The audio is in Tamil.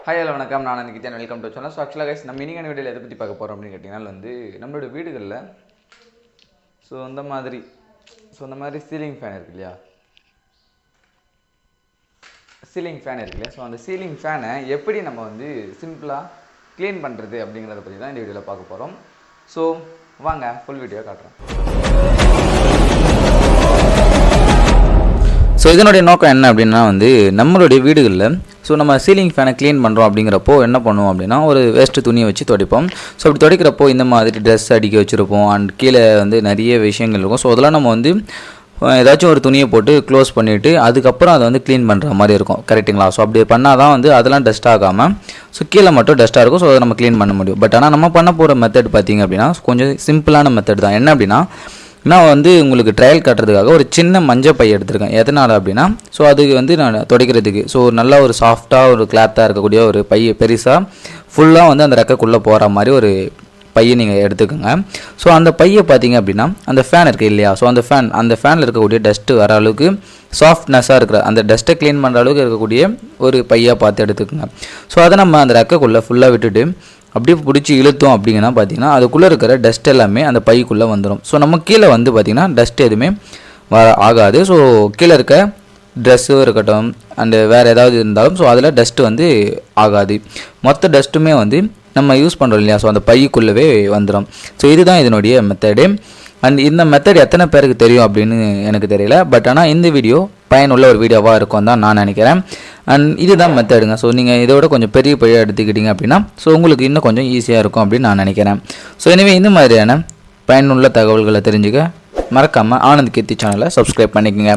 ஹாய் ஹலோ வணக்கம், நான் anandkerrthi welcome to channel. So ஆக்சுவலாக கைஸ் நம்ம இன்னைக்கான வீடியோவில் எதை பற்றி பார்க்க போகிறோம் அப்படின்னு கேட்டிங்கன்னா நம்மளோட வீடுகளில் இந்த மாதிரி சீலிங் ஃபேன் இருக்கு இல்லையா, ஸோ அந்த சீலிங் ஃபேனை எப்படி நம்ம சிம்பிளாக க்ளீன் பண்ணுறது அப்படிங்கிறத பற்றி தான் இந்த வீடியோவில் பார்க்க போகிறோம். ஸோ வாங்க ஃபுல் வீடியோ காட்டுறேன். ஸோ இதனுடைய நோக்கம் என்ன அப்படின்னா நம்மளுடைய வீடுகளில் நம்ம சீலிங் ஃபேனை க்ளீன் பண்ணுறோம் அப்படிங்கிறப்போ என்ன பண்ணுவோம் அப்படின்னா ஒரு வேஸ்ட்டு துணியை வச்சு துடைப்போம். ஸோ அப்படி துடைக்கிறப்போ இந்த மாதிரி ட்ரெஸ் அடிக்க வச்சுருப்போம் அண்ட் கீழே நிறைய விஷயங்கள் இருக்கும். ஸோ அதெல்லாம் நம்ம ஏதாச்சும் ஒரு துணியை போட்டு க்ளோஸ் பண்ணிவிட்டு அதுக்கப்புறம் அதை க்ளீன் பண்ணுற மாதிரி இருக்கும். கரெக்டுங்களா? ஸோ அப்படி பண்ணால் தான் அதெல்லாம் டஸ்ட் ஆகாமல் கீழே மட்டும் டஸ்ட்டாக இருக்கும். ஸோ அதை நம்ம க்ளீன் பண்ண முடியும். பட் ஆனால் நம்ம பண்ண போகிற மெத்தட் பார்த்திங்க அப்படின்னா கொஞ்சம் சிம்பிளான மெத்தட் தான். என்ன அப்படின்னா, நான் உங்களுக்கு ட்ரையல் காட்டுறதுக்காக ஒரு சின்ன மஞ்சள் பை எடுத்திருக்கேன். எதனால் அப்படின்னா, ஸோ அதுக்கு நான் துடைக்கிறதுக்கு நல்லா ஒரு சாஃப்டாக ஒரு கிளாத்தாக இருக்கக்கூடிய ஒரு பையை பெருசாக ஃபுல்லாக அந்த ரெக்கைக்குள்ளே போகிற மாதிரி ஒரு பையை நீங்கள் எடுத்துக்கோங்க. ஸோ அந்த பையை பார்த்தீங்க அப்படின்னா அந்த ஃபேன் இருக்குது இல்லையா, ஸோ அந்த ஃபேனில் இருக்கக்கூடிய டஸ்ட்டு வர அளவுக்கு சாஃப்ட்னஸாக இருக்கிற அந்த டஸ்ட்டை க்ளீன் பண்ணுற அளவுக்கு இருக்கக்கூடிய ஒரு பையாக பார்த்து எடுத்துக்கோங்க. ஸோ அதை நம்ம அந்த ரெக்கைக்குள்ளே ஃபுல்லாக விட்டுட்டு அப்படியே பிடிச்சி இழுத்தோம் அப்படிங்கன்னா பார்த்தீங்கன்னா அதுக்குள்ளே இருக்கிற டஸ்ட் எல்லாமே அந்த பைக்குள்ளே வந்துடும். ஸோ நம்ம கீழே பார்த்திங்கன்னா டஸ்ட் எதுவுமே ஆகாது. ஸோ கீழே இருக்க ட்ரெஸ்ஸும் இருக்கட்டும் அண்டு வேறு ஏதாவது இருந்தாலும் ஸோ அதில் டஸ்ட்டு ஆகாது. மொத்த டஸ்ட்டுமே நம்ம யூஸ் பண்ணுறோம் இல்லையா, ஸோ அந்த பைக்குள்ளவே வந்துடும். ஸோ இதுதான் இதனுடைய மெத்தடு. அண்ட் இந்த மெத்தட் எத்தனை பேருக்கு தெரியும் அப்படின்னு எனக்கு தெரியல. பட் ஆனால் இந்த வீடியோ பயனுள்ள ஒரு வீடியோவாக இருக்கும் தான் நான் நினைக்கிறேன். அண்ட் இதுதான் மெத்தடுங்க. ஸோ நீங்கள் இதோட கொஞ்சம் பெரிய பையாக எடுத்துக்கிட்டிங்க அப்படின்னா ஸோ உங்களுக்கு இன்னும் கொஞ்சம் ஈஸியாக இருக்கும் அப்படின்னு நான் நினைக்கிறேன். ஸோ எனவே இந்த மாதிரியான பயனுள்ள தகவல்களை தெரிஞ்சுக்க மறக்காமல் ஆனந்த் கீர்த்தி சேனலை சப்ஸ்கிரைப் பண்ணிக்கோங்க.